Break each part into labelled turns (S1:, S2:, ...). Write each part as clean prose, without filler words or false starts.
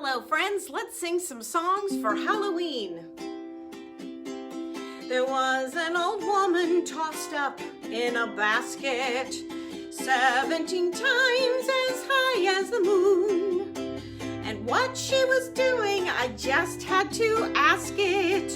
S1: Hello friends, let's sing some songs for Halloween. There was an old woman tossed up in a basket, 17 times as high as the moon. And what she was doing, I just had to ask it,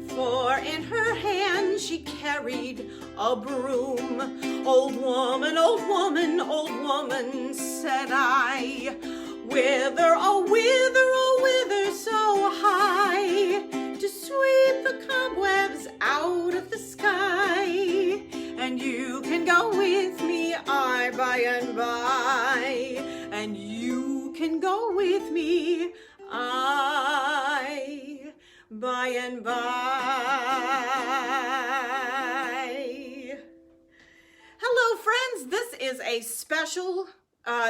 S1: for in her hand she carried a broom. Old woman, old woman, old woman, said I, whither, oh whither, oh whither so high, to sweep the cobwebs out of the sky. And you can go with me, I by and by, and you can go with me, I by and by. Hello friends, this is a special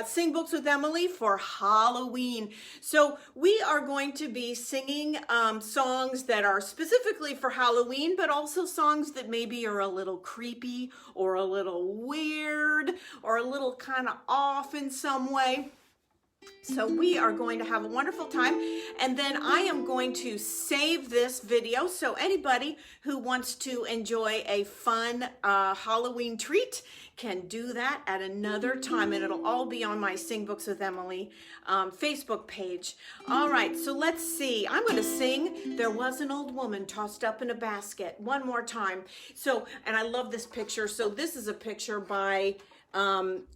S1: Sing Books with Emily for Halloween. So we are going to be singing songs that are specifically for Halloween, but also songs that maybe are a little creepy or a little weird or a little kind of off in some way. So we are going to have a wonderful time, and then I am going to save this video so anybody who wants to enjoy a fun Halloween treat can do that at another time, and it'll all be on my Sing Books with Emily Facebook page. All right, so let's see. I'm going to sing There Was an Old Woman Tossed Up in a Basket one more time. So, and I love this picture. So this is a picture by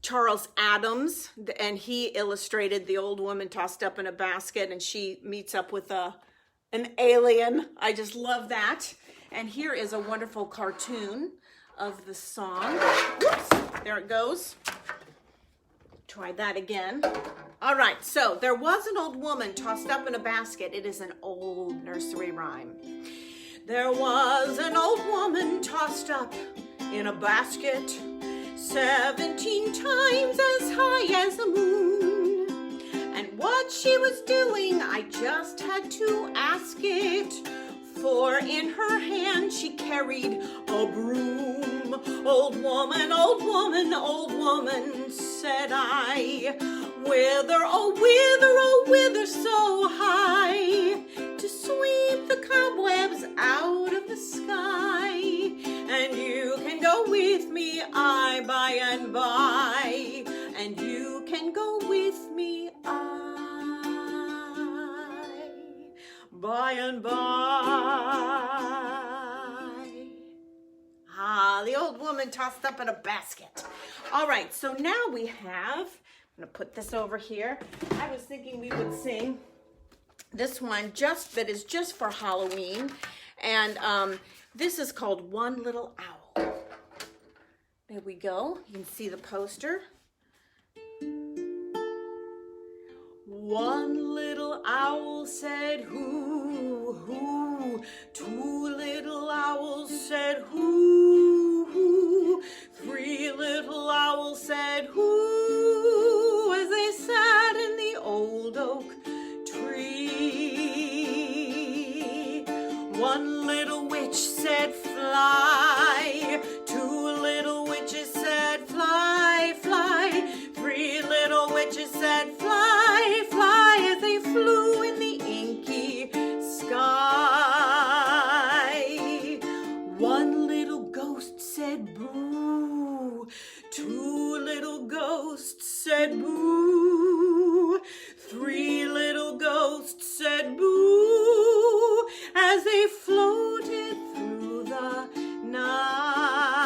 S1: Charles Addams, and he illustrated the old woman tossed up in a basket, and she meets up with an alien. I just love that. And here is a wonderful cartoon of the song. Whoops, there it goes. Try that again. All right, so there was an old woman tossed up in a basket. It is an old nursery rhyme. There was an old woman tossed up in a basket, 17 times as high as the moon. And what she was doing, I just had to ask it, for in her hand she carried a broom. Old woman, old woman, old woman, said I, whither, oh whither so high, to sweep the cobwebs out of the sky. And you can go with me, I by and by, and you can go with me, I by and by. Ah, the old woman tossed up in a basket. All right, so now we have, I'm gonna put this over here. I was thinking we would sing this one that is just for Halloween, and this is called One Little Owl. There we go. You can see the poster. One little owl said hoo, hoo. Two little owls said hoo, hoo. Three little owls said hoo, as they sat in the old oak tree. One little witch said fly. Two little witches said fly, fly. Three little witches said fly, fly, as they flew in the inky sky. One little ghost said boo. Two little ghosts said boo. Three little ghosts said boo, as they floated through the night.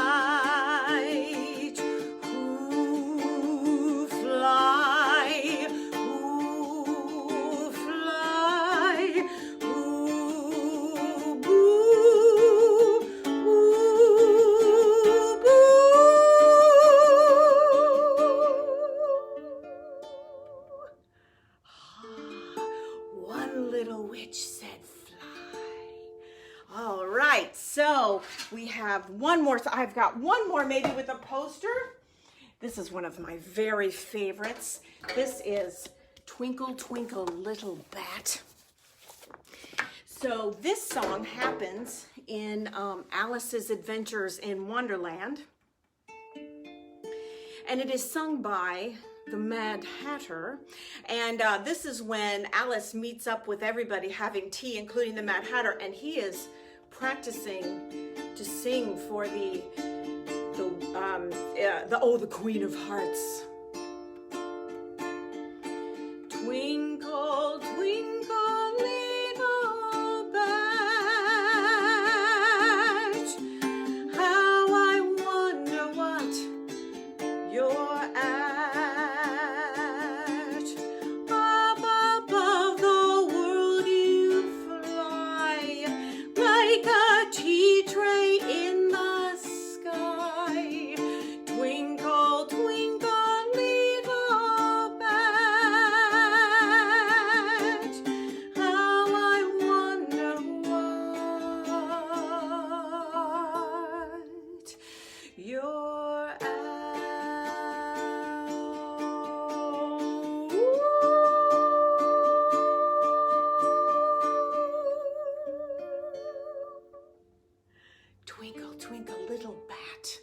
S1: Who fly, who fly, who boo, who boo. One little witch said all right, so we have one more. I've got one more maybe with a poster. This is one of my very favorites. This is Twinkle, Twinkle, Little Bat. So this song happens in Alice's Adventures in Wonderland. And it is sung by the Mad Hatter. And this is when Alice meets up with everybody having tea, including the Mad Hatter, and he is practicing to sing for the Queen of Hearts. Twinkle, twinkle, little bat, how I wonder what you're at. Up above the world you fly, like a tea tray in the sky. Twinkle, twinkle, little bat, how I wonder what you're at. Twinkle, twinkle, little bat.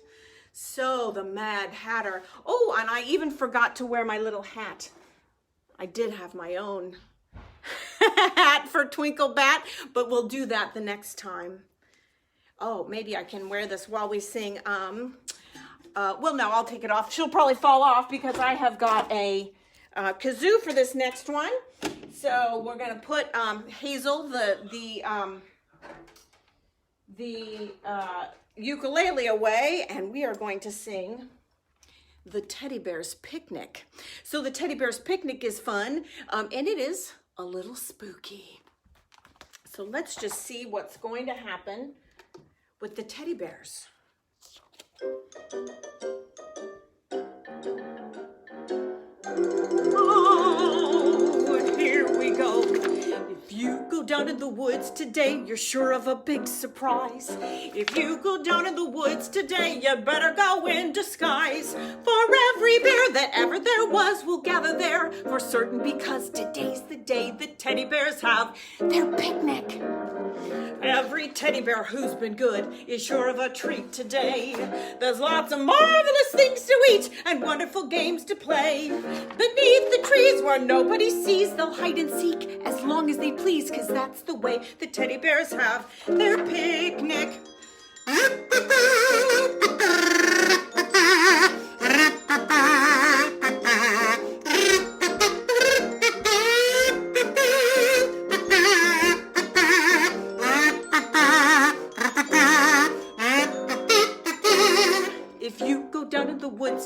S1: So the Mad Hatter. Oh, and I even forgot to wear my little hat. I did have my own hat for Twinkle Bat, but we'll do that the next time. Oh, maybe I can wear this while we sing. Well, no, I'll take it off. She'll probably fall off because I have got a kazoo for this next one. So we're gonna put Hazel, the ukulele away, and we are going to sing the Teddy Bear's Picnic. So the Teddy Bear's Picnic is fun, and it is a little spooky. So let's just see what's going to happen with the teddy bears. Oh, here we go. If you go down in the woods today, you're sure of a big surprise. If you go down in the woods today, you better go in disguise. For every bear that ever there was will gather there for certain, because today's the day the teddy bears have their picnic. Every teddy bear who's been good is sure of a treat today. There's lots of marvelous things to eat and wonderful games to play. Beneath the trees where nobody sees, they'll hide and seek as long as they please, 'cause that's the way the teddy bears have their picnic.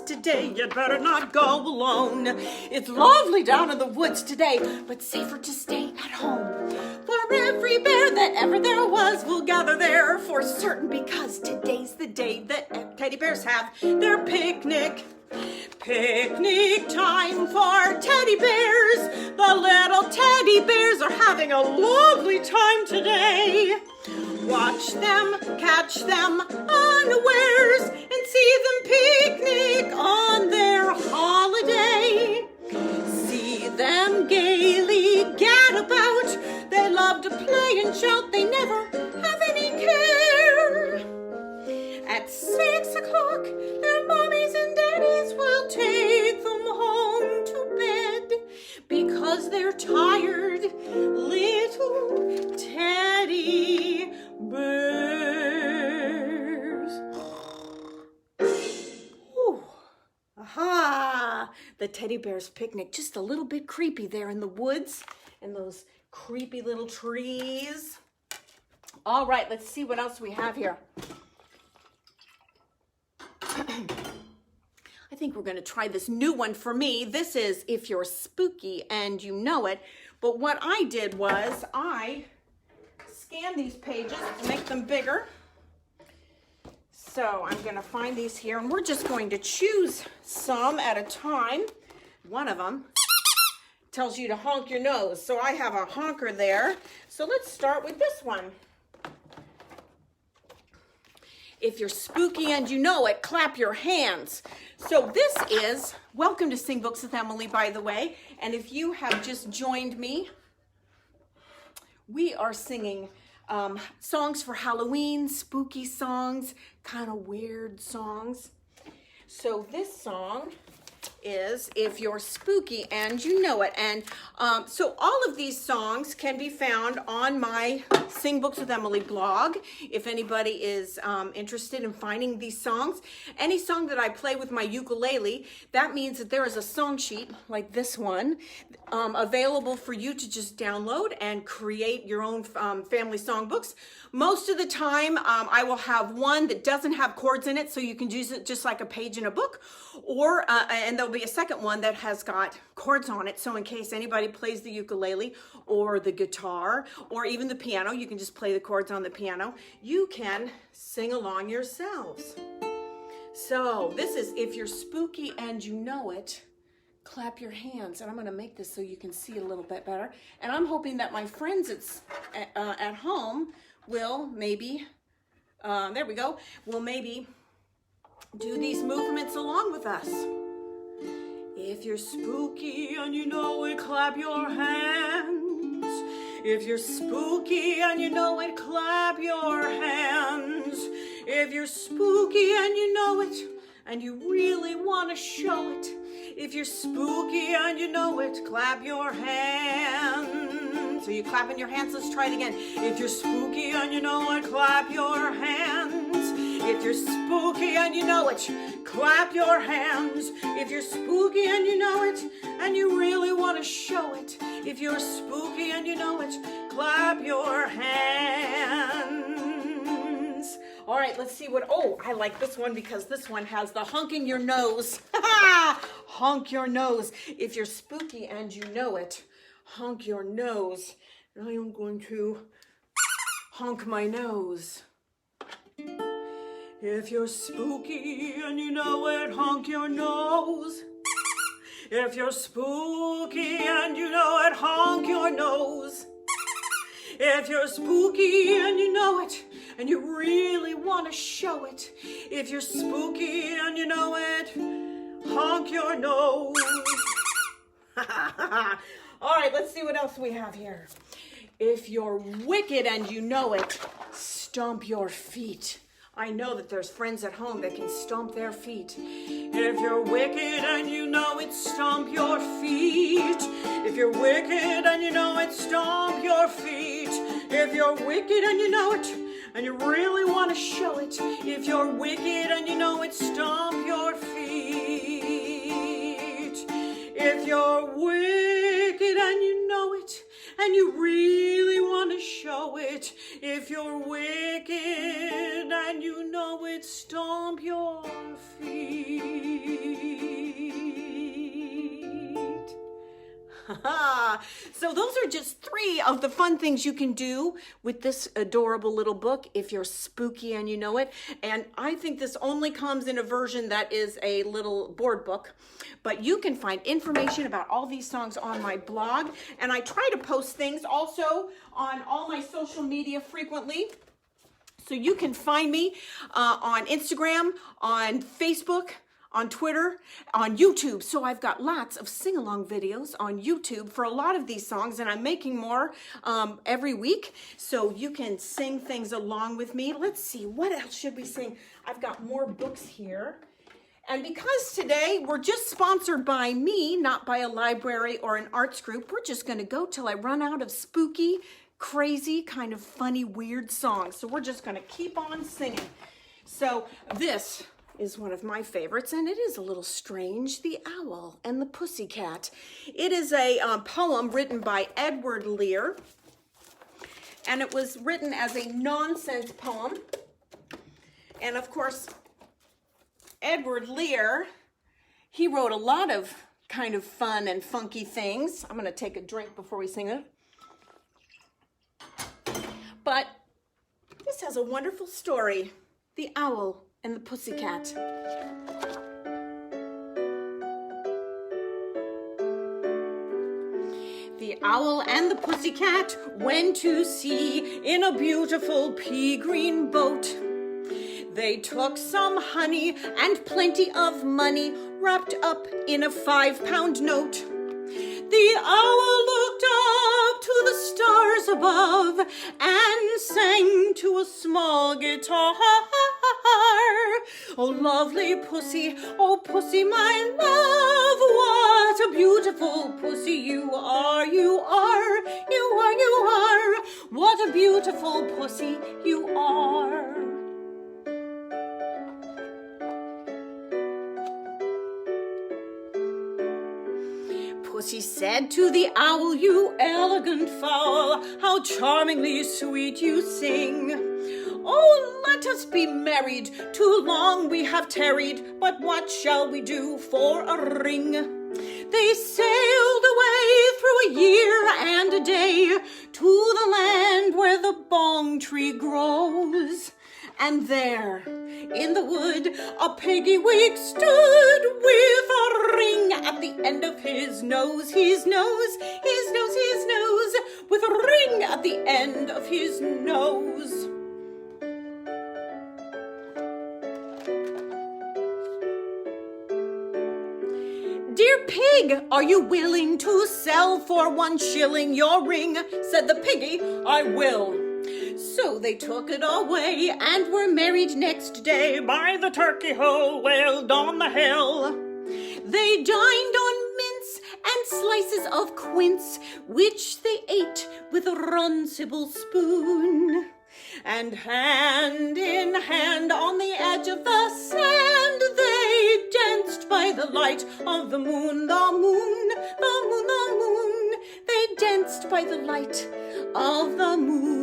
S1: Today, you'd better not go alone. It's lovely down in the woods today, but safer to stay at home. For every bear that ever there was will gather there for certain, because today's the day that teddy bears have their picnic. Picnic time for teddy bears. The little teddy bears are having a lovely time today. Watch them, catch them unawares, and see them picnic on their holiday. See them gaily gad about. They love to play and shout. They never have any care. At 6 o'clock, their mommies and daddies will take them home to bed, because they're tired little teddy bears. Ooh. Aha! The teddy bear's picnic, just a little bit creepy there in the woods and those creepy little trees. All right, let's see what else we have here. I think we're going to try this new one for me. This is If You're Spooky and You Know It. But what I did was I scanned these pages to make them bigger. So I'm going to find these here, and we're just going to choose some at a time. One of them tells you to honk your nose. So I have a honker there. So let's start with this one. If you're spooky and you know it, clap your hands. So this is, welcome to Sing Books with Emily, by the way. And if you have just joined me, we are singing songs for Halloween, spooky songs, kind of weird songs. So this song is If You're Spooky and You Know It. And so all of these songs can be found on my Sing Books with Emily blog. If anybody is interested in finding these songs, any song that I play with my ukulele, that means that there is a song sheet like this one available for you to just download and create your own family songbooks. Most of the time, I will have one that doesn't have chords in it, so you can use it just like a page in a book, or and there'll be a second one that has got chords on it, so in case anybody plays the ukulele or the guitar or even the piano, you can just play the chords on the piano. You can sing along yourselves. So this is If You're Spooky and You Know It. Clap your hands, and I'm going to make this so you can see a little bit better, and I'm hoping that my friends at home will maybe there we go, will maybe do these movements along with us. If you're spooky and you know it, clap your hands. If you're spooky and you know it, clap your hands. If you're spooky and you know it, and you really want to show it, if you're spooky and you know it, clap your hands. So you're clapping your hands. Let's try it again. If you're spooky and you know it, clap your hands. If you're spooky and you know it, clap your hands. If you're spooky and you know it, and you really want to show it, if you're spooky and you know it, clap your hands. All right, let's see what, oh, I like this one because this one has the honking your nose. Honk your nose. If you're spooky and you know it, honk your nose. And I am going to honk my nose. If you're spooky and you know it, honk your nose. If you're spooky and you know it, honk your nose. If you're spooky and you know it, and you really want to show it, if you're spooky and you know it, honk your nose. All right, let's see what else we have here. If you're wicked and you know it, stomp your feet. I know that there's friends at home that can stomp their feet. If you're wicked and you know it, stomp your feet. If you're wicked and you know it, stomp your feet. If you're wicked and you know it, and you really want to show it, if you're wicked and you know it, stomp your feet. If you're wicked and you know it, and you really want to show it, if you're wicked and you know it, stomp your feet. So those are just 3 of the fun things you can do with this adorable little book, If You're Spooky and You Know It. And I think this only comes in a version that is a little board book, but you can find information about all these songs on my blog. And I try to post things also on all my social media frequently. So you can find me on Instagram, on Facebook, on Twitter, on YouTube. So I've got lots of sing-along videos on YouTube for a lot of these songs, and I'm making more every week. So you can sing things along with me. Let's see, what else should we sing? I've got more books here. And because today we're just sponsored by me, not by a library or an arts group, we're just gonna go till I run out of spooky, crazy, kind of funny, weird songs. So we're just gonna keep on singing. So this is one of my favorites, and it is a little strange, The Owl and the Pussycat. It is a poem written by Edward Lear, and it was written as a nonsense poem. And of course, Edward Lear, he wrote a lot of kind of fun and funky things. I'm going to take a drink before we sing it. But this has a wonderful story, The Owl and the Pussycat. The owl and the pussycat went to sea in a beautiful pea green boat. They took some honey and plenty of money wrapped up in a 5-pound note. The owl looked up to the stars above and sang to a small guitar. are. Oh, lovely pussy, oh, pussy, my love, what a beautiful pussy you are, you are, you are, you are. What a beautiful pussy you are. Pussy said to the owl, you elegant fowl, how charmingly sweet you sing. Oh, let us be married, too long we have tarried, but what shall we do for a ring? They sailed away through a year and a day to the land where the bong tree grows. And there, in the wood, a piggy wig stood with a ring at the end of his nose, his nose, his nose, his nose, with a ring at the end of his nose. Dear pig, are you willing to sell for 1 shilling your ring? Said the piggy, I will. So they took it away and were married next day by the turkey hole wailed on the hill. They dined on mince and slices of quince, which they ate with a runcible spoon. And hand in hand on the edge of the sand, they danced by the light of the moon, the moon, the moon, the moon. They danced by the light of the moon.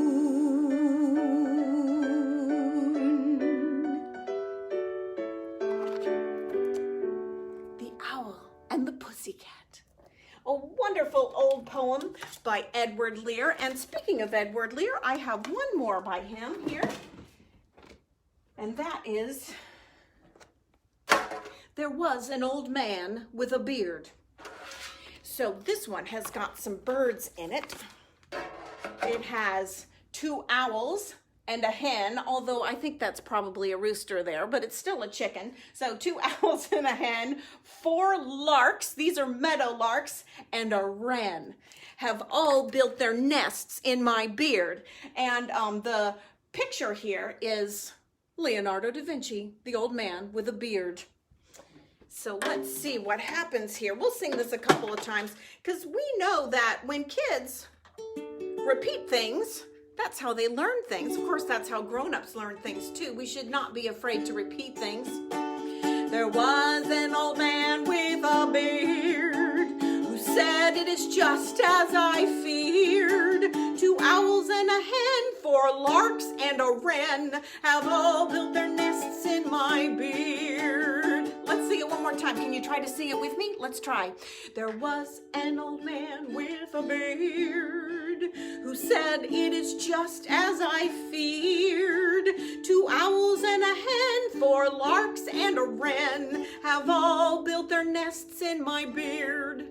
S1: The Owl and the Pussycat. A wonderful old poem by Edward Lear. And speaking of Edward Lear, I have one more by him here. And that is, There Was an Old Man with a Beard. So this one has got some birds in it. It has 2 owls and a hen, although I think that's probably a rooster there, but it's still a chicken. So 2 owls and a hen, 4 larks, these are meadow larks, and a wren have all built their nests in my beard. And the picture here is Leonardo da Vinci, the old man with a beard. So let's see what happens here. We'll sing this a couple of times because we know that when kids repeat things, that's how they learn things. Of course, that's how grown-ups learn things too. We should not be afraid to repeat things. There was an old man with a beard who said, it is just as I feared. 2 owls and a hen, 4 larks and a wren have all built their nests in my beard. Let's sing it one more time. Can you try to sing it with me? Let's try. There was an old man with a beard who said, it is just as I feared. 2 owls and a hen, 4 larks and a wren have all built their nests in my beard.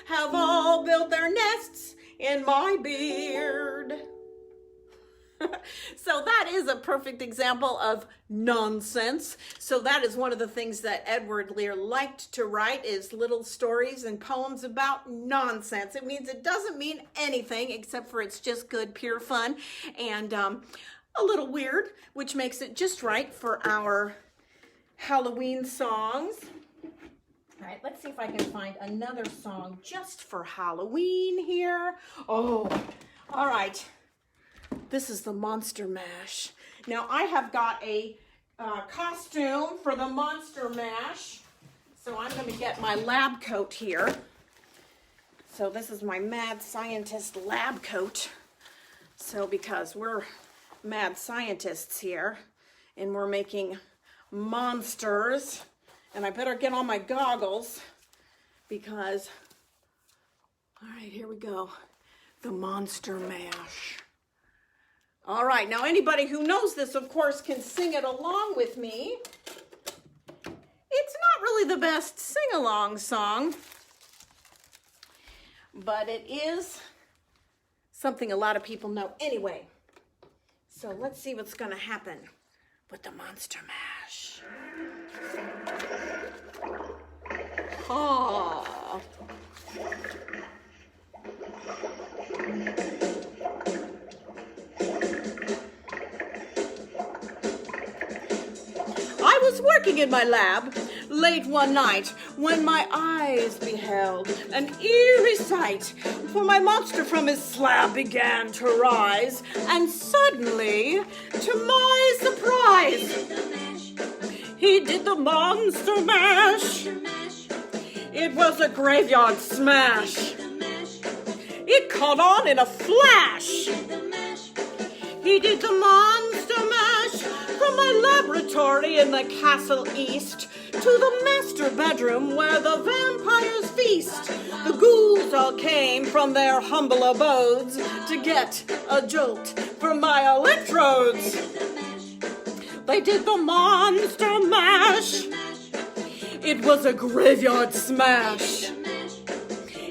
S1: Have all built their nests in my beard. So that is a perfect example of nonsense. So that is one of the things that Edward Lear liked to write, is little stories and poems about nonsense. It means it doesn't mean anything except for it's just good, pure fun, and a little weird, which makes it just right for our Halloween songs. All right, let's see if I can find another song just for Halloween here. Oh, all right. This is the Monster Mash. Now, I have got a costume for the Monster Mash. So I'm going to get my lab coat here. So this is my mad scientist lab coat. So because we're mad scientists here and we're making monsters, and I better get on my goggles because, all right, here we go. The Monster Mash. All right, now anybody who knows this, of course, can sing it along with me. It's not really the best sing-along song, but it is something a lot of people know anyway. So let's see what's going to happen with the Monster Mash. Oh. working in my lab late one night when my eyes beheld an eerie sight, for my monster from his slab began to rise, and suddenly, to my surprise, he did the monster mash. It was a graveyard smash. It caught on in a flash. He did the monster mash from my laboratory in the castle east to the master bedroom where the vampires feast. The ghouls all came from their humble abodes to get a jolt from my electrodes. They did the monster mash. It was a graveyard smash.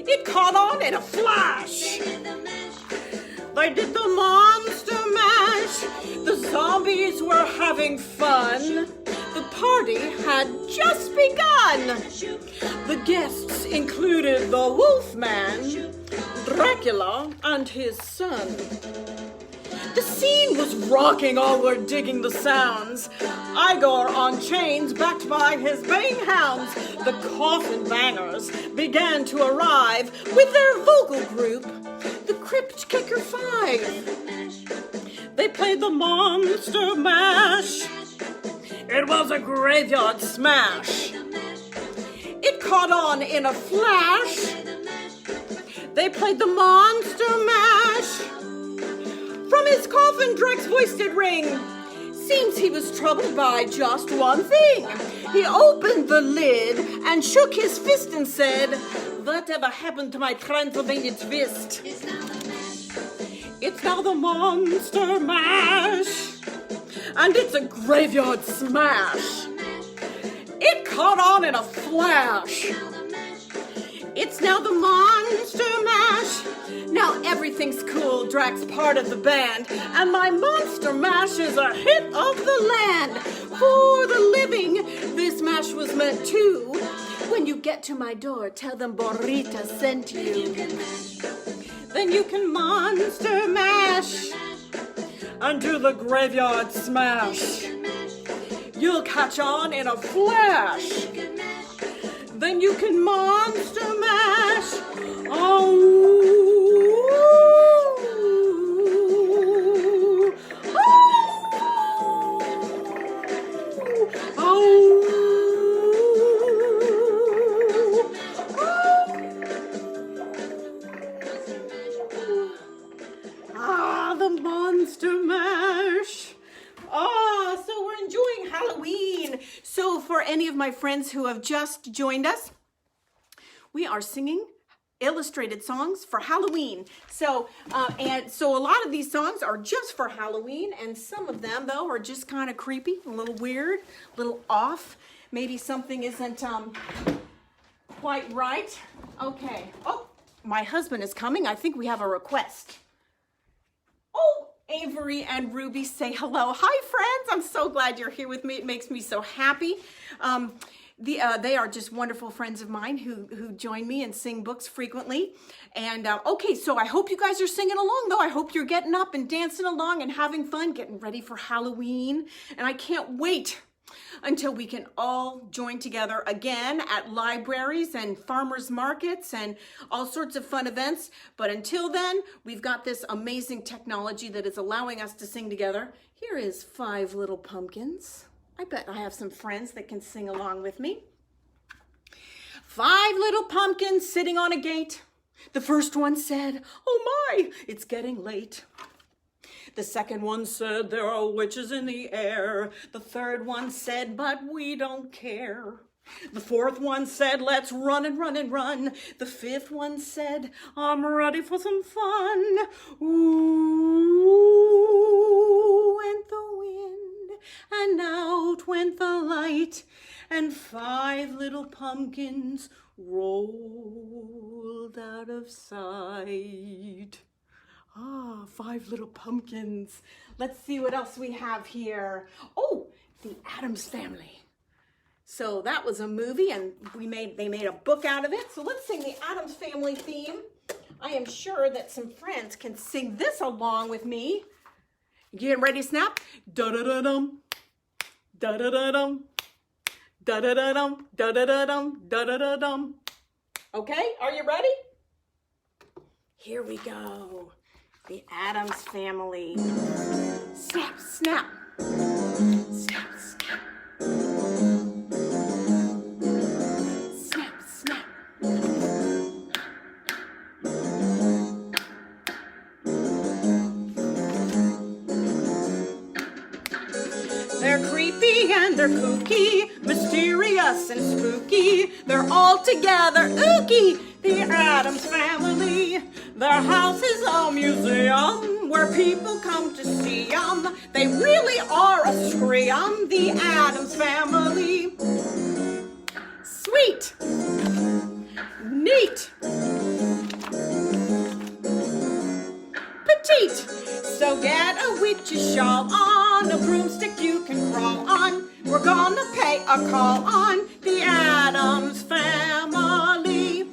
S1: It caught on in a flash. They did the monster mash. The zombies were having fun. The party had just begun. The guests included the Wolfman, Dracula, and his son. The scene was rocking, all were digging the sounds. Igor on chains, backed by his baying hounds. The coffin bangers began to arrive with their vocal group, the Crypt Kicker Five. They played the monster mash. It was a graveyard smash. It caught on in a flash. They played the monster mash. From his coffin, Drek's voice did ring. Seems he was troubled by just one thing. He opened the lid and shook his fist and said, "Whatever happened to my Transylvania twist?" It's now the monster mash, and it's a graveyard smash. It caught on in a flash. It's now the monster mash. Now everything's cool, Drax part of the band, and my monster mash is a hit of the land. For the living, this mash was meant to. When you get to my door, tell them Borita sent you. Then you can monster mash and do the graveyard smash. You'll catch on in a flash. Then you can monster mash. Oh, the monster mash. So we're enjoying Halloween. So for any of my friends who have just joined us, we are singing illustrated songs for Halloween. So a lot of these songs are just for Halloween, and some of them though are just kind of creepy, a little weird, a little off. Maybe something isn't quite right. Okay. Oh, my husband is coming. I think we have a request. Oh, Avery and Ruby say hello. Hi, friends. I'm so glad you're here with me. It makes me so happy. They are just wonderful friends of mine who join me and sing books frequently. And okay, so I hope you guys are singing along, though. I hope you're getting up and dancing along and having fun, getting ready for Halloween. And I can't wait until we can all join together again at libraries and farmers markets and all sorts of fun events. But until then, we've got this amazing technology that is allowing us to sing together. Here is 5 Little Pumpkins. I bet I have some friends that can sing along with me. 5 little pumpkins sitting on a gate. The first one said, "Oh my, it's getting late." The second one said, "There are witches in the air." The third one said, "But we don't care." The fourth one said, "Let's run and run and run." The fifth one said, "I'm ready for some fun." Ooh, went the wind, and out went the light, and 5 little pumpkins rolled out of sight. 5 little pumpkins. Let's see what else we have here. Oh, the Addams Family. So that was a movie, and they made a book out of it. So let's sing the Addams Family theme. I am sure that some friends can sing this along with me. You getting ready to snap? Da-da-da-dum, da-da-da-dum, Da-da-da-dum, da-da-da-dum, da-da-da-dum. Okay, are you ready? Here we go. The Addams Family. Snap, snap. Snap, snap. Snap, snap. They're creepy and they're kooky, mysterious and spooky. They're all together ooky, the Addams Family. Their house is a museum where people come to see them. They really are a scream, the Addams Family. Sweet, neat, petite. So get a witch's shawl on, a broomstick you can crawl on. We're gonna pay a call on the Addams Family.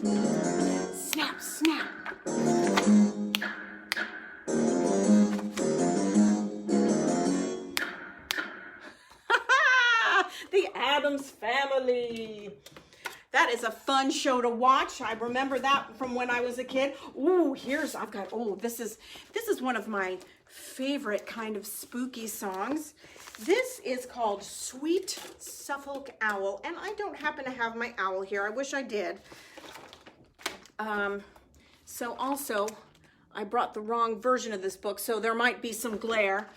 S1: Snap, snap. The Addams Family. That is a fun show to watch. I remember that from when I was a kid. Ooh, this is one of my favorite kind of spooky songs. This is called Sweet Suffolk Owl, and I don't happen to have my owl here. I wish I did. So also, I brought the wrong version of this book, so there might be some glare.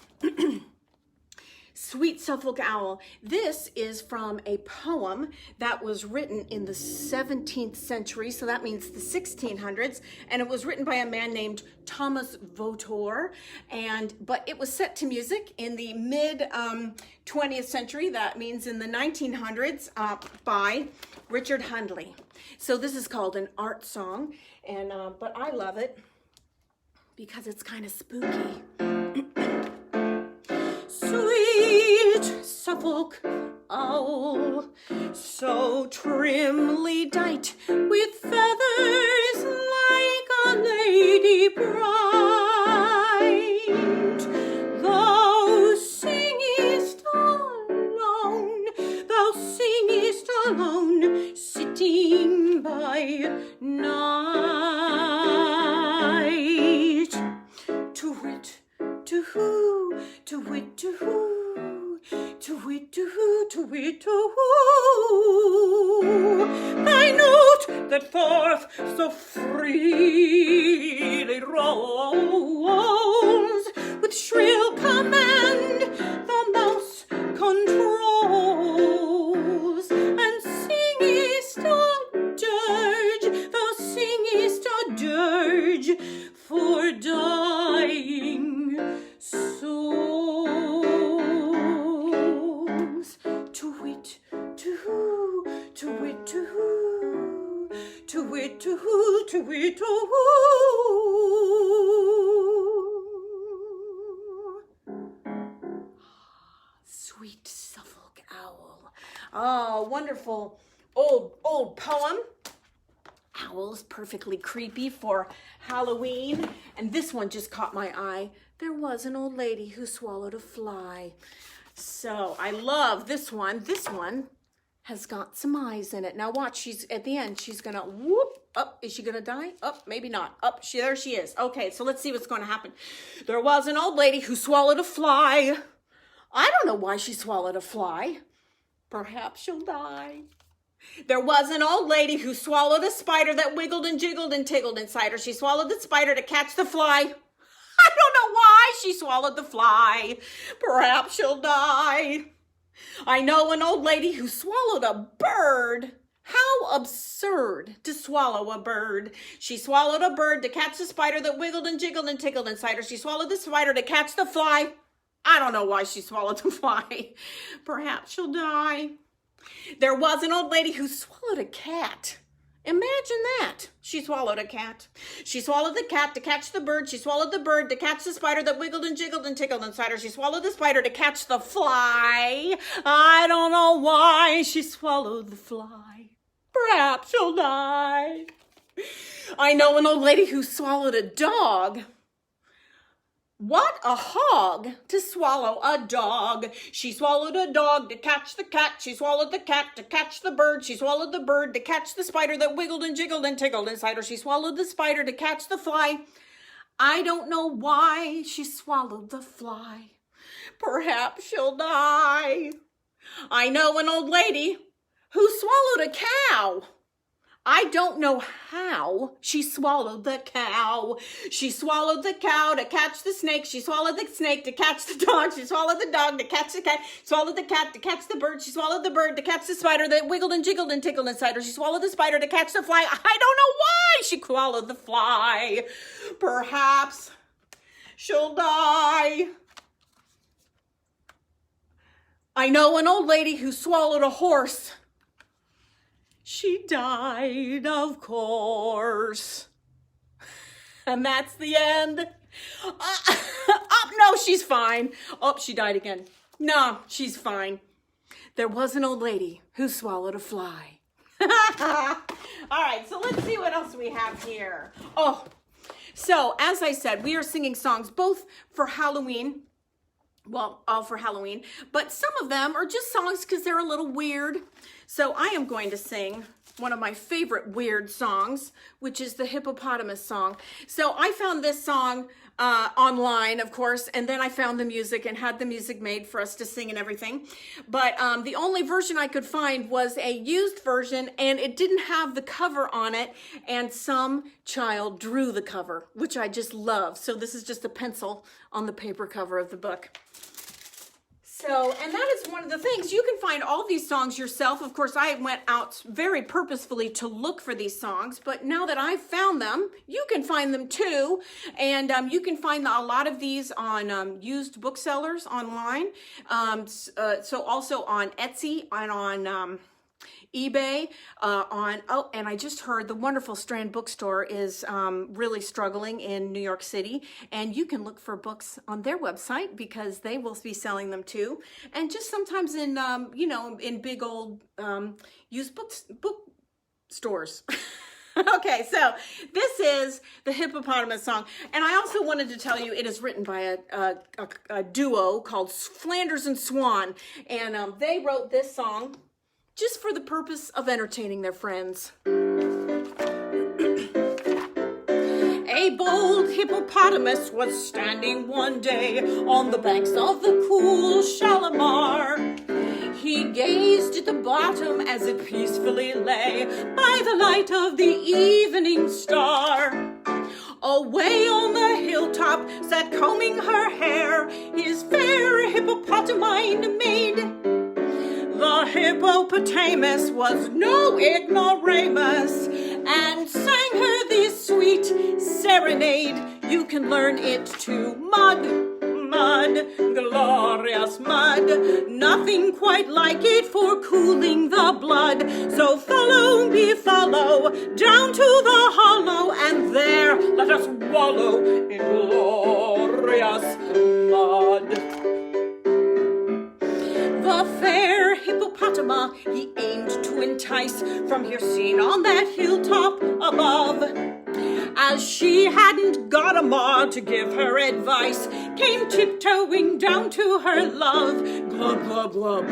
S1: Sweet Suffolk Owl. This is from a poem that was written in the 17th century, so that means the 1600s, and it was written by a man named Thomas Votor, but it was set to music in the mid 20th century, that means in the 1900s, by Richard Hundley. So this is called an art song, and but I love it because it's kind of spooky. Sweet Suffolk Owl, so trimly dight with feathers like a lady bright. Thou singest alone, sitting by night. To-wit, to-hoo, to-wit, to-hoo, to-wit, to-hoo, to-wit, to-hoo. Thy note that forth so freely rolls, with shrill command the mouse controls. And singest a dirge, thou singest a dirge for dying souls. To-wit, to-hoo, to-wit, to-hoo, to-wit, to-hoo, to-wit, to-hoo. Sweet Suffolk Owl. Oh, wonderful old poem. Owls, perfectly creepy for Halloween. And this one just caught my eye. There was an old lady who swallowed a fly. So I love this one. This one has got some eyes in it. Now watch, she's at the end, she's gonna whoop up. Is she gonna die? Up, maybe not. Up, there she is. Okay, so let's see what's gonna happen. There was an old lady who swallowed a fly. I don't know why she swallowed a fly. Perhaps she'll die. There was an old lady who swallowed a spider that wiggled and jiggled and tiggled inside her. She swallowed the spider to catch the fly. I don't know why she swallowed the fly. Perhaps she'll die. I know an old lady who swallowed a bird. How absurd to swallow a bird. She swallowed a bird to catch the spider that wiggled and jiggled and tickled inside her. She swallowed the spider to catch the fly. I don't know why she swallowed the fly. Perhaps she'll die. There was an old lady who swallowed a cat. Imagine that. She swallowed a cat. She swallowed the cat to catch the bird. She swallowed the bird to catch the spider that wiggled and jiggled and tickled inside her. She swallowed the spider to catch the fly. I don't know why she swallowed the fly. Perhaps she'll die. I know an old lady who swallowed a dog. What a hog to swallow a dog. She swallowed a dog to catch the cat. She swallowed the cat to catch the bird. She swallowed the bird to catch the spider that wiggled and jiggled and tickled inside her. She swallowed the spider to catch the fly. I don't know why she swallowed the fly. Perhaps she'll die. I know an old lady who swallowed a cow. I don't know how she swallowed the cow. She swallowed the cow to catch the snake. She swallowed the snake to catch the dog. She swallowed the dog to catch the cat. Swallowed the cat to catch the bird. She swallowed the bird to catch the spider that wiggled and jiggled and tickled inside her. She swallowed the spider to catch the fly. I don't know why she swallowed the fly. Perhaps she'll die. I know an old lady who swallowed a horse. She died, of course. And that's the end. No, she's fine. Oh, she died again. No, she's fine. There was an old lady who swallowed a fly. All right, so let's see what else we have here. Oh, so as I said, we are singing songs both for Halloween. Well, all for Halloween, but some of them are just songs because they're a little weird. So I am going to sing one of my favorite weird songs, which is the Hippopotamus Song. So I found this song online, of course, and then I found the music and had the music made for us to sing and everything. But the only version I could find was a used version, and it didn't have the cover on it, and some child drew the cover, which I just love. So this is just a pencil on the paper cover of the book. So, and that is one of the things. You can find all these songs yourself. Of course, I went out very purposefully to look for these songs, but now that I've found them, you can find them too. And you can find a lot of these on used booksellers online. So also on Etsy and on eBay, and I just heard the wonderful Strand Bookstore is really struggling in New York City, and you can look for books on their website because they will be selling them too, and just sometimes in in big old used book stores. Okay, so this is the Hippopotamus Song, and I also wanted to tell you it is written by a duo called Flanders and Swan, and they wrote this song just for the purpose of entertaining their friends. A bold hippopotamus was standing one day on the banks of the cool Shalimar. He gazed at the bottom as it peacefully lay by the light of the evening star. Away on the hilltop sat combing her hair his fair hippopotamine maid. The hippopotamus was no ignoramus and sang her this sweet serenade. You can learn it to mud, mud, glorious mud. Nothing quite like it for cooling the blood. So follow me, follow, down to the hollow, and there let us wallow in glorious mud. The fair hippopotama he aimed to entice from her scene on that hilltop above. As she hadn't got a ma to give her advice, came tiptoeing down to her love. Glub, glub, glub.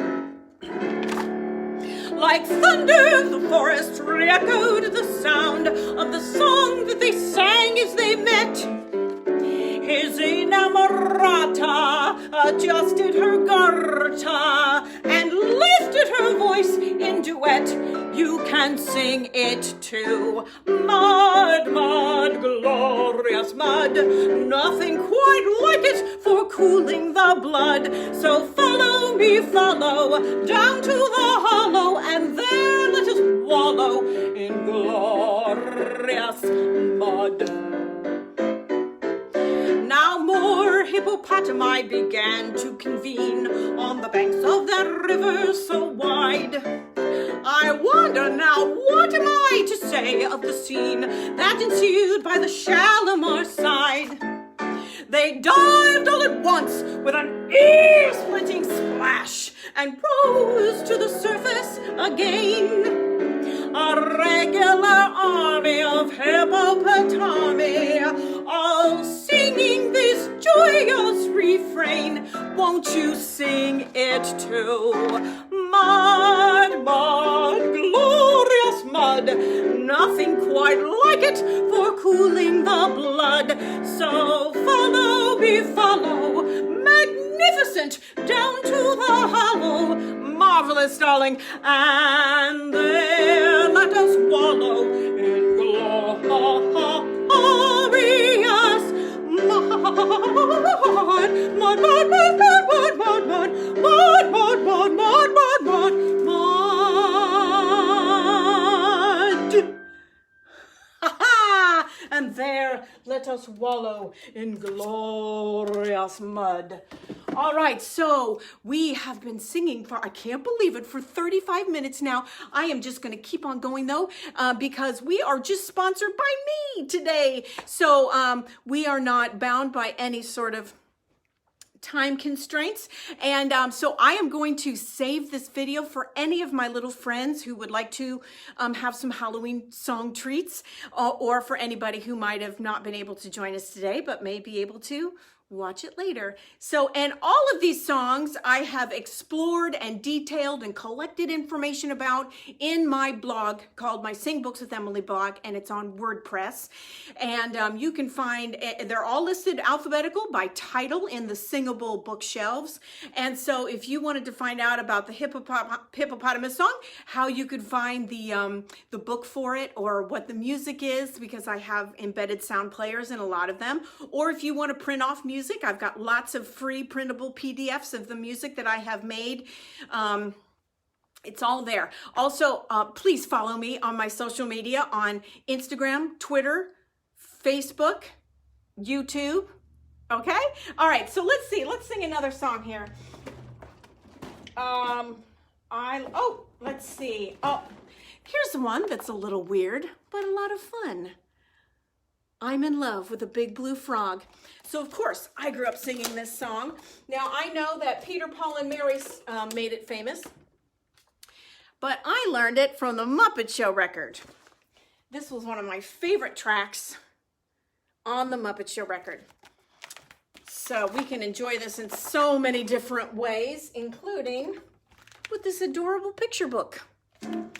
S1: Like thunder, the forest re-echoed the sound of the song that they sang as they met. His inamorata adjusted her garter and lifted her voice in duet. You can sing it too. Mud, mud, glorious mud. Nothing quite like it for cooling the blood. So follow me, follow, down to the hollow, and there let us wallow in glorious mud. Now more hippopotami began to convene on the banks of that river so wide. I wonder now, what am I to say of the scene that ensued by the Shalimar side? They dived all at once with an ear-splitting splash and rose to the surface again. a regular army of hippopotami, all singing this joyous refrain. Won't you sing it too? Mud, mud, glorious mud, nothing quite like it for cooling the blood. So follow me, follow, magnificent, down to the hollow, marvelous, darling, and there let us wallow in glorious mud, mud, mud, mud, mud, mud, mud, mud, mud, mud, mud, mud, mud, mud, mud. Ha ha! And there let us wallow in glorious mud. All right, so we have been singing for, I can't believe it, for 35 minutes now. I am just going to keep on going, though, because we are just sponsored by me today. So we are not bound by any sort of time constraints. And so I am going to save this video for any of my little friends who would like to have some Halloween song treats, or for anybody who might have not been able to join us today, but may be able to watch it later. So, and all of these songs I have explored and detailed and collected information about in my blog called my Sing Books with Emily blog, and it's on WordPress. And you can find, they're all listed alphabetical by title in the singable bookshelves. And so if you wanted to find out about the Hippopotamus Song, how you could find the book for it, or what the music is, because I have embedded sound players in a lot of them, or if you want to print off music, I've got lots of free printable PDFs of the music that I have made. It's all there. Also, please follow me on my social media on Instagram, Twitter, Facebook, YouTube. Okay? All right, so let's see. Let's sing another song here. Let's see. Oh, here's one that's a little weird, but a lot of fun. I'm in love with a big blue frog. So, of course, I grew up singing this song. Now, I know that Peter, Paul, and Mary made it famous, but I learned it from the Muppet Show record. This was one of my favorite tracks on the Muppet Show record. So we can enjoy this in so many different ways, including with this adorable picture book. And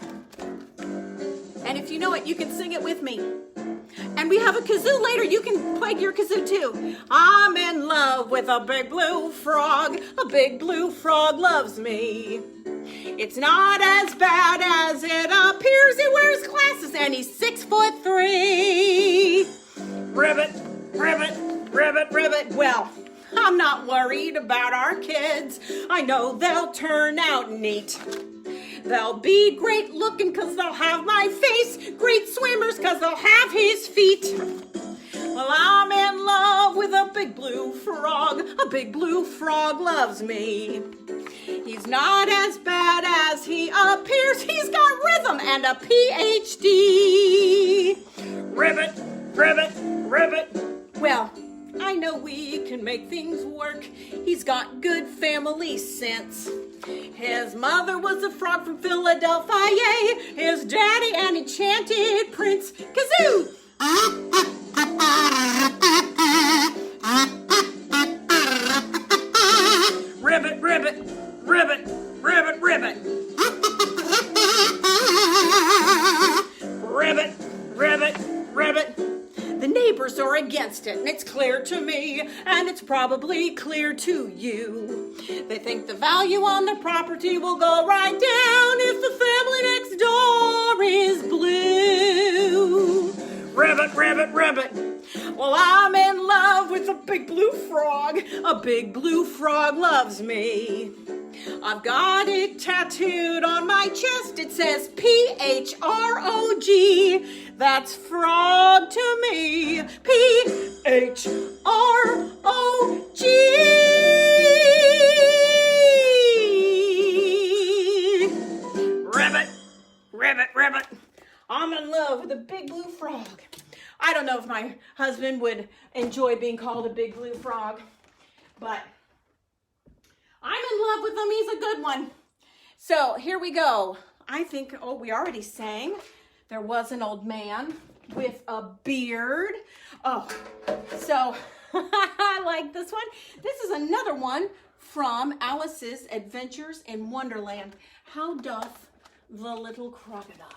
S1: if you know it, you can sing it with me. And we have a kazoo later. You can play your kazoo too. I'm in love with a big blue frog. A big blue frog loves me. It's not as bad as it appears. He wears glasses and he's 6'3". Ribbit, ribbit, ribbit, ribbit. Well, I'm not worried about our kids. I know they'll turn out neat. They'll be great looking because they'll have my face. Great swimmers because they'll have his feet. Well, I'm in love with a big blue frog. A big blue frog loves me. He's not as bad as he appears. He's got rhythm and a PhD. Ribbit, ribbit, ribbit. Well, I know we can make things work. He's got good family sense. His mother was a frog from Philadelphia. His daddy an enchanted prince. Kazoo! Ribbit, ribbit, ribbit, ribbit, ribbit. Ribbit, ribbit, ribbit. The neighbors are against it, and it's clear to me, and it's probably clear to you. They think the value on the property will go right down if the family next door is blue. Ribbit, ribbit, ribbit. Well, I'm in love with a big blue frog. A big blue frog loves me. I've got it tattooed on my chest. It says P-H-R-O-G. That's frog to me. P-H-R-O-G. Ribbit, ribbit, ribbit. I'm in love with a big blue frog. I don't know if my husband would enjoy being called a big blue frog, but I'm in love with him. He's a good one. So here we go. I think, oh, we already sang. There was an old man with a beard. Oh, so I like this one. This is another one from Alice's Adventures in Wonderland. How doth the little crocodile?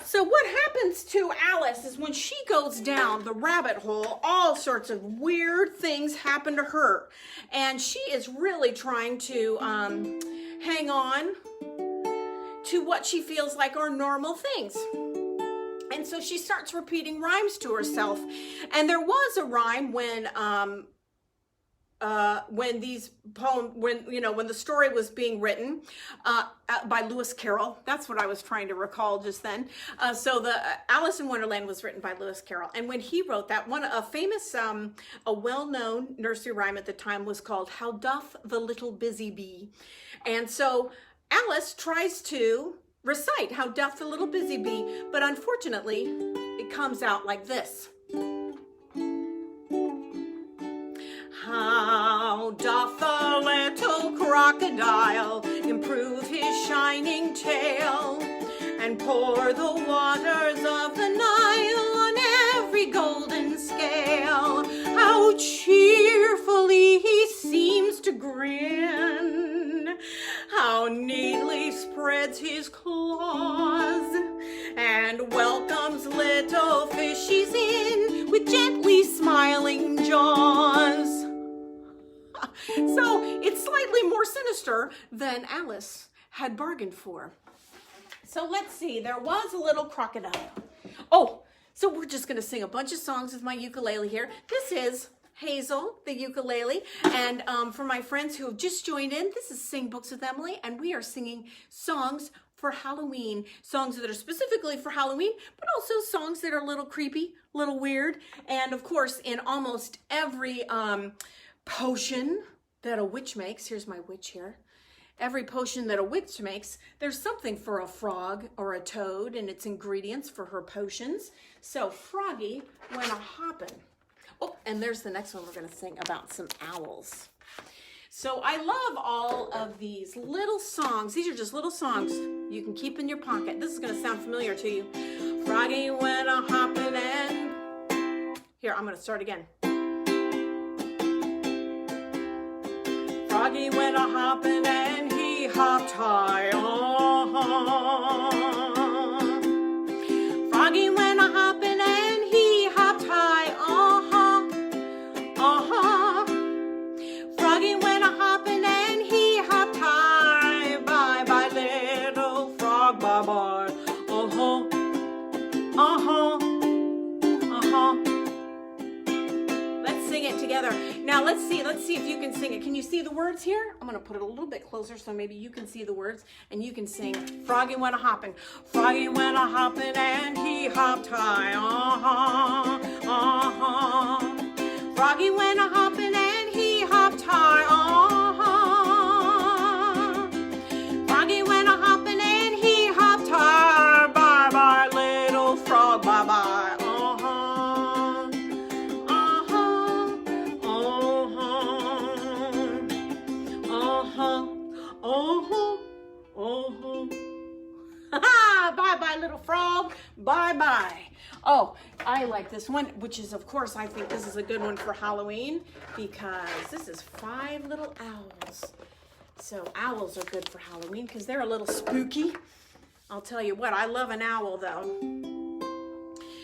S1: So what happens to Alice is when she goes down the rabbit hole, all sorts of weird things happen to her. And she is really trying to hang on to what she feels like are normal things. And so she starts repeating rhymes to herself. And there was a rhyme when the story was being written by Lewis Carroll. That's what I was trying to recall just then. So the Alice in Wonderland was written by Lewis Carroll. And when he wrote that, a well-known nursery rhyme at the time was called How Doth the Little Busy Bee. And so Alice tries to recite How Doth the Little Busy Bee, but unfortunately, it comes out like this. How doth the little crocodile improve his shining tail and pour the waters of the Nile on every golden scale? How cheerfully he seems to grin, how neatly spreads his claws and welcomes little fishies in with gently smiling jaws. So it's slightly more sinister than Alice had bargained for. So let's see, there was a little crocodile. Oh, so we're just going to sing a bunch of songs with my ukulele here. This is Hazel, the ukulele, and for my friends who have just joined in, this is Sing Books with Emily, and we are singing songs for Halloween, songs that are specifically for Halloween, but also songs that are a little creepy, a little weird, and of course, in almost every potion that a witch makes, here's my witch here, every potion that a witch makes, there's something for a frog or a toad and its ingredients for her potions. So Froggy went a-hoppin'. Oh, and there's the next one we're going to sing about some owls. So I love all of these little songs. These are just little songs you can keep in your pocket. This is going to sound familiar to you. Froggy went a-hoppin' and... Here, I'm going to start again. Froggy went a-hoppin' and he hopped high on. Froggy went a-hoppin' and he hopped high on. Froggy went a-hoppin' and he hopped high. Bye-bye, little frog, bye-bye. Let's sing it together. Now let's see if you can sing it. Can you see the words here? I'm gonna put it a little bit closer so maybe you can see the words and you can sing. Froggy went a-hoppin'. Froggy went a-hoppin' and he hopped high. Froggy went a-hoppin' and he hopped high. Froggy went a-hoppin' and he hopped high. Bye-bye, little frog, bye-bye. Bye-bye, little frog. Bye-bye. Oh, I like this one, which is, of course, I think this is a good one for Halloween because this is 5 little owls. So owls are good for Halloween because they're a little spooky. I'll tell you what, I love an owl, though.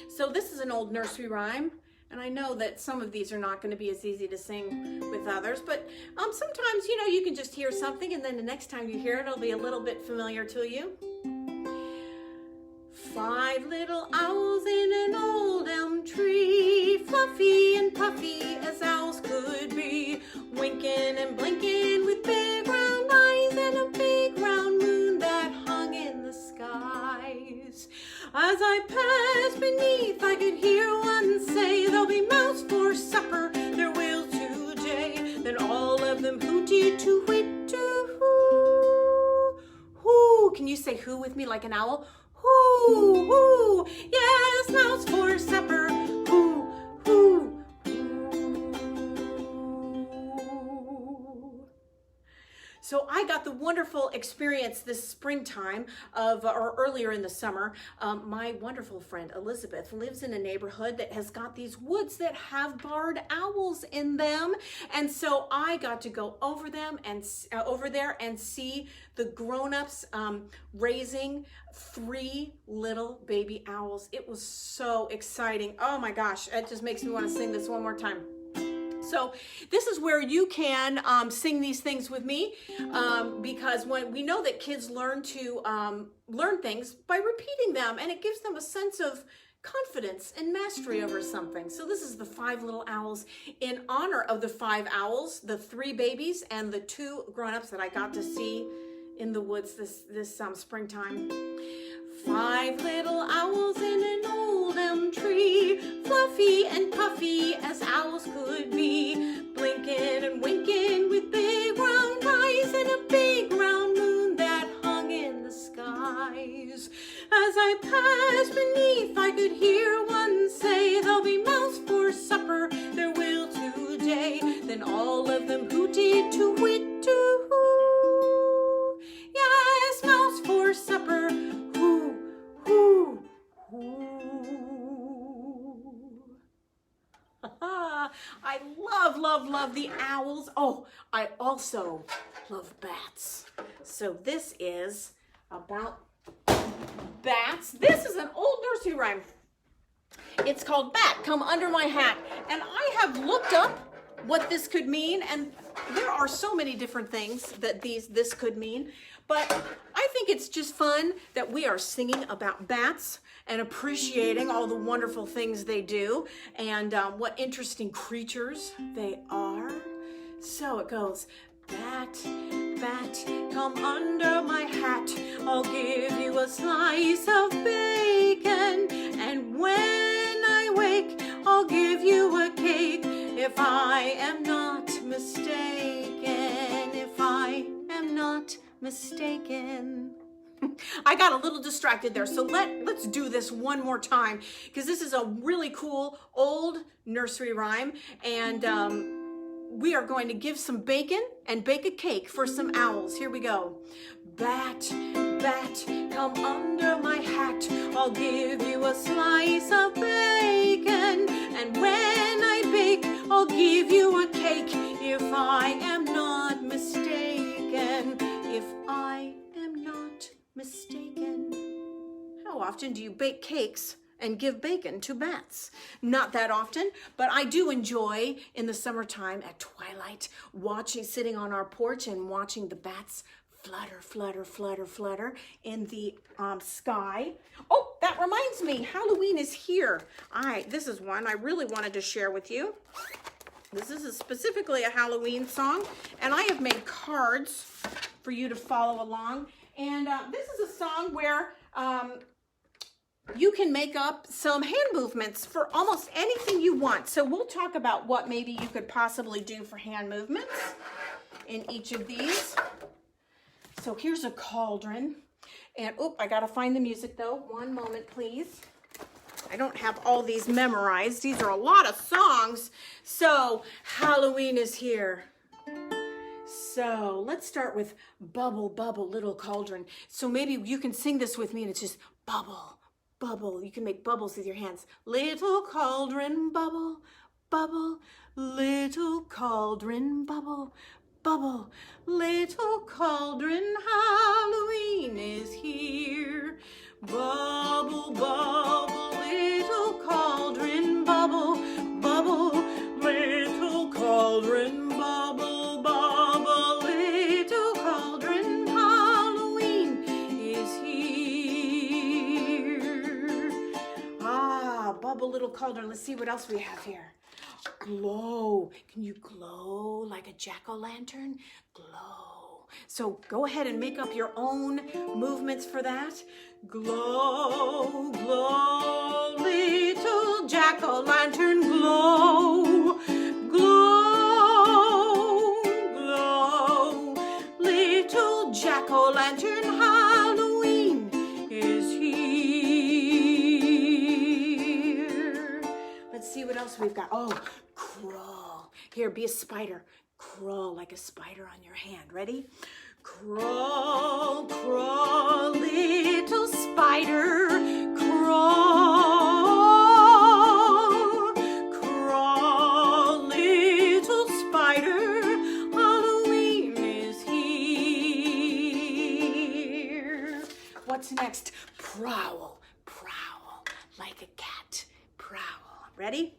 S1: So this is an old nursery rhyme. And I know that some of these are not going to be as easy to sing with others, but sometimes, you can just hear something and then the next time you hear it, it'll be a little bit familiar to you. 5 little owls in an old elm tree, fluffy and puffy as owls could be, winking and blinking with big round eyes and a big round moon that hung in the skies. As I passed beneath, I could hear one say, there'll be mouse for supper, there will today. Then all of them hooty to whit to hoo. Hoo. Can you say who with me like an owl? Hoo, hoo. Yes, mouse for supper. Hoo, hoo, hoo. So I got the one wonderful experience this springtime or earlier in the summer. My wonderful friend Elizabeth lives in a neighborhood that has got these woods that have barred owls in them. And so I got to go over there and see the grown-ups raising 3 little baby owls. It was so exciting. Oh my gosh, it just makes me want to sing this one more time. So this is where you can sing these things with me, because when we know that kids learn things by repeating them, and it gives them a sense of confidence and mastery over something. So this is the 5 little owls in honor of the 5 owls, the 3 babies, and the 2 grown-ups that I got to see in the woods this springtime. 5 little owls in an old elm tree, fluffy and puffy as owls could be, blinking and winking with big round eyes and a big round moon that hung in the skies. As I passed beneath, I could hear one say, "There'll be mouse for supper, there will today." Then all of them hooted to wit to hoo. Yes, mouse for supper. I love the owls. Oh, I also love bats. So this is about bats. This is an old nursery rhyme. It's called Bat, Come Under My Hat. And I have looked up what this could mean, and there are so many different things that this could mean. But I think it's just fun that we are singing about bats and appreciating all the wonderful things they do and what interesting creatures they are. So it goes, bat, bat, come under my hat. I'll give you a slice of bacon. And when I wake, I'll give you a cake. If I am not mistaken, if I am not mistaken. I got a little distracted there, so let's do this one more time, because this is a really cool old nursery rhyme, and we are going to give some bacon and bake a cake for some owls. Here we go. Bat, bat, come under my hat. I'll give you a slice of bacon, and when I bake, I'll give you a cake. If I am not mistaken, if I am not mistaken. How often do you bake cakes and give bacon to bats? Not that often, but I do enjoy in the summertime at twilight sitting on our porch and watching the bats flutter, flutter, flutter, flutter in the sky. Oh, that reminds me, Halloween is here. This is one I really wanted to share with you. This is specifically a Halloween song, and I have made cards for you to follow along. And this is a song where you can make up some hand movements for almost anything you want. So we'll talk about what maybe you could possibly do for hand movements in each of these. So here's a cauldron. And, I gotta find the music though. One moment, please. I don't have all these memorized. These are a lot of songs. So Halloween is here. So let's start with Bubble, Bubble, Little Cauldron. So maybe you can sing this with me, and it's just bubble, bubble. You can make bubbles with your hands. Little cauldron, bubble, bubble. Little cauldron, bubble, bubble. Little cauldron, Halloween is here. Bubble, bubble, little cauldron, bubble, bubble. Little cauldron, bubble, bubble. Little cauldron, Halloween is here. Bubble, little cauldron. Let's see what else we have here. Glow. Can you glow like a jack-o'-lantern? Glow. So go ahead and make up your own movements for that. Glow, glow, little jack-o'-lantern, glow. Glow, glow, little jack-o'-lantern, Halloween is here. Let's see what else we've got. Oh, crawl. Here, be a spider. Crawl like a spider on your hand. Ready? Crawl, crawl, little spider, crawl, crawl, little spider, Halloween is here. What's next? Prowl, prowl, like a cat, prowl. Ready?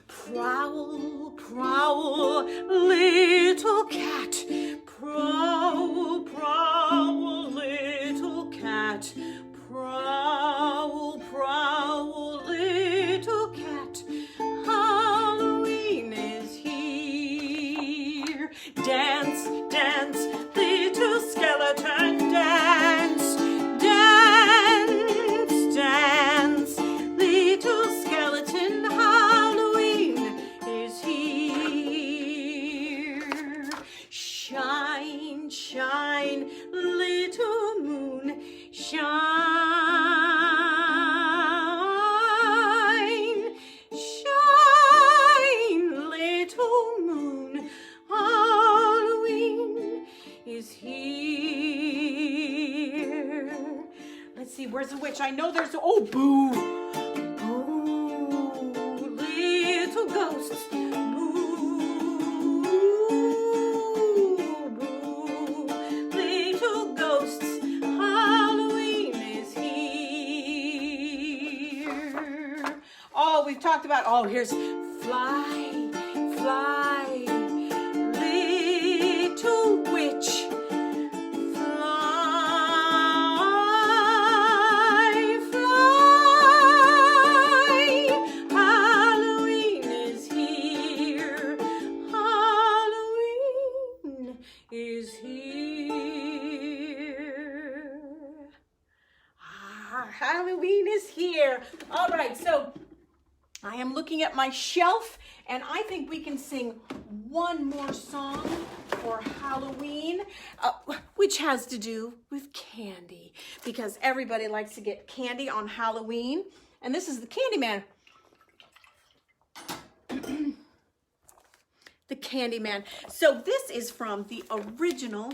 S1: Prowl, prowl, little cat. Prowl, prowl, little cat. Prowl, prowl, little cat. Halloween is here. Dance, dance, little skeleton, dance. Dance, dance, little skeleton, Halloween is here. Shine, shine, little moon, shine, shine, little moon, Halloween is here. Let's see, where's the witch? I know there's, oh, boo. Boo, little ghosts. Boo, boo, little ghosts. Halloween is here. Oh, we've talked about, oh, here's fly, fly, little witch. Halloween is here. All right, so I am looking at my shelf, and I think we can sing one more song for Halloween, which has to do with candy, because everybody likes to get candy on Halloween, and this is the Candyman. The Candyman. So this is from the original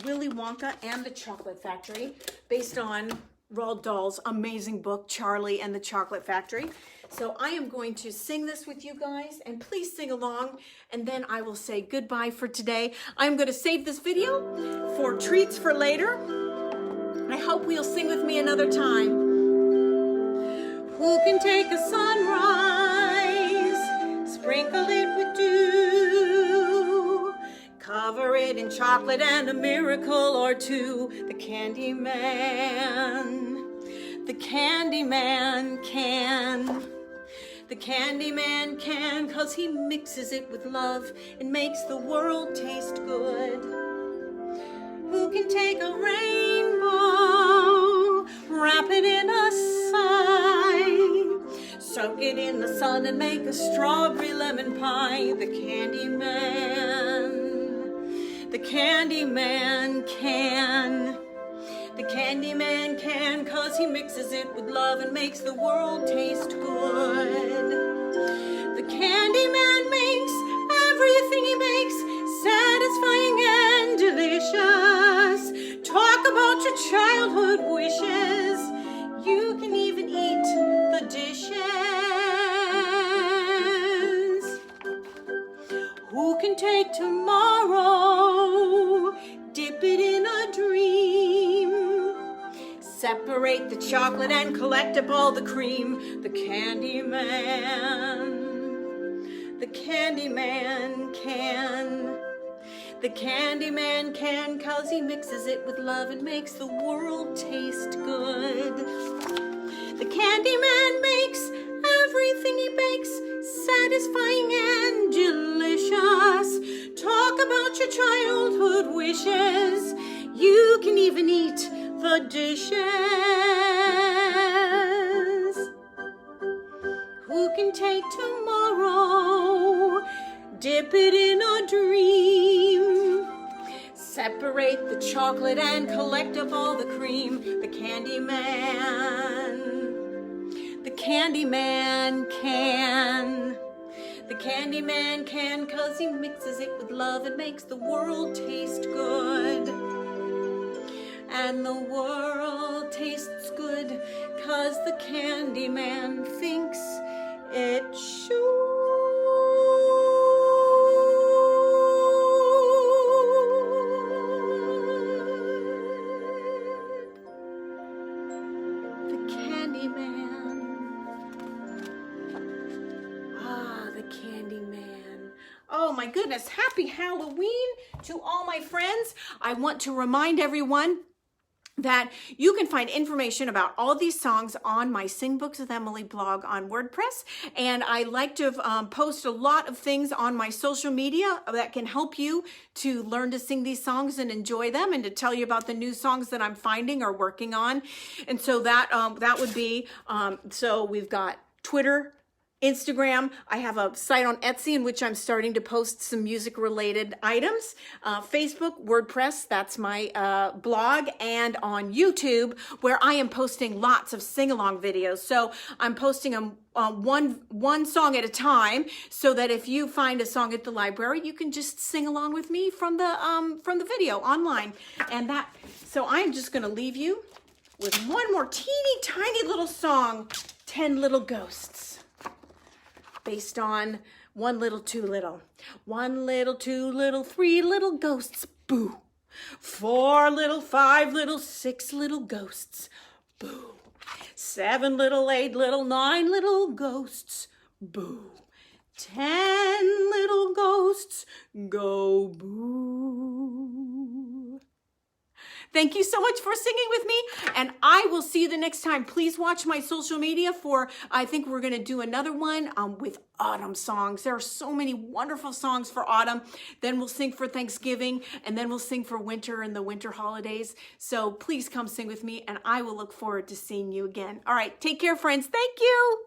S1: Willy Wonka and the Chocolate Factory, based on Roald Dahl's amazing book, Charlie and the Chocolate Factory. So I am going to sing this with you guys, and please sing along, and then I will say goodbye for today. I'm going to save this video for treats for later. I hope we'll sing with me another time. Who can take a sunrise, sprinkle it with dew, cover it in chocolate and a miracle or two? The Candyman. The Candyman can. The Candyman can, 'cause he mixes it with love and makes the world taste good. Who can take a rainbow, wrap it in a sigh, soak it in the sun and make a strawberry lemon pie? The Candyman. The Candyman can. The Candyman can, 'cause he mixes it with love and makes the world taste good. The Candyman makes everything he makes satisfying and delicious. Talk about your childhood wishes. You can even eat the dishes. Who can take tomorrow, dip it in a dream, separate the chocolate and collect up all the cream? The Candyman. The Candyman can. The Candyman can, 'cause he mixes it with love and makes the world taste good. The Candyman makes everything he bakes satisfying and delicious. Talk about your childhood wishes. You can even eat the dishes. Who can take tomorrow, dip it in a dream, separate the chocolate and collect up all the cream? The Candyman. The Candyman can. The candy man can 'cause he mixes it with love and makes the world taste good. And the world tastes good 'cause the candy man thinks it should. The candy man. Ah, the candy man. Oh my goodness, happy Halloween to all my friends. I want to remind everyone that you can find information about all these songs on my Sing Books with Emily blog on WordPress. And I like to post a lot of things on my social media that can help you to learn to sing these songs and enjoy them, and to tell you about the new songs that I'm finding or working on. And so that would be, so we've got Twitter, Instagram. I have a site on Etsy in which I'm starting to post some music related items. Facebook, WordPress, that's my blog, and on YouTube, where I am posting lots of sing-along videos. So I'm posting them one song at a time, so that if you find a song at the library, you can just sing along with me from the video online. And so I'm just going to leave you with one more teeny tiny little song, 10 Little Ghosts, based on One Little, Two Little. 1 little, 2 little, 3 little ghosts, boo. 4 little, 5 little, 6 little ghosts, boo. 7 little, 8 little, 9 little ghosts, boo. 10 little ghosts, go boo. Thank you so much for singing with me, and I will see you the next time. Please watch my social media for, I think we're going to do another one with autumn songs. There are so many wonderful songs for autumn. Then we'll sing for Thanksgiving, and then we'll sing for winter and the winter holidays. So please come sing with me, and I will look forward to seeing you again. All right, take care, friends. Thank you.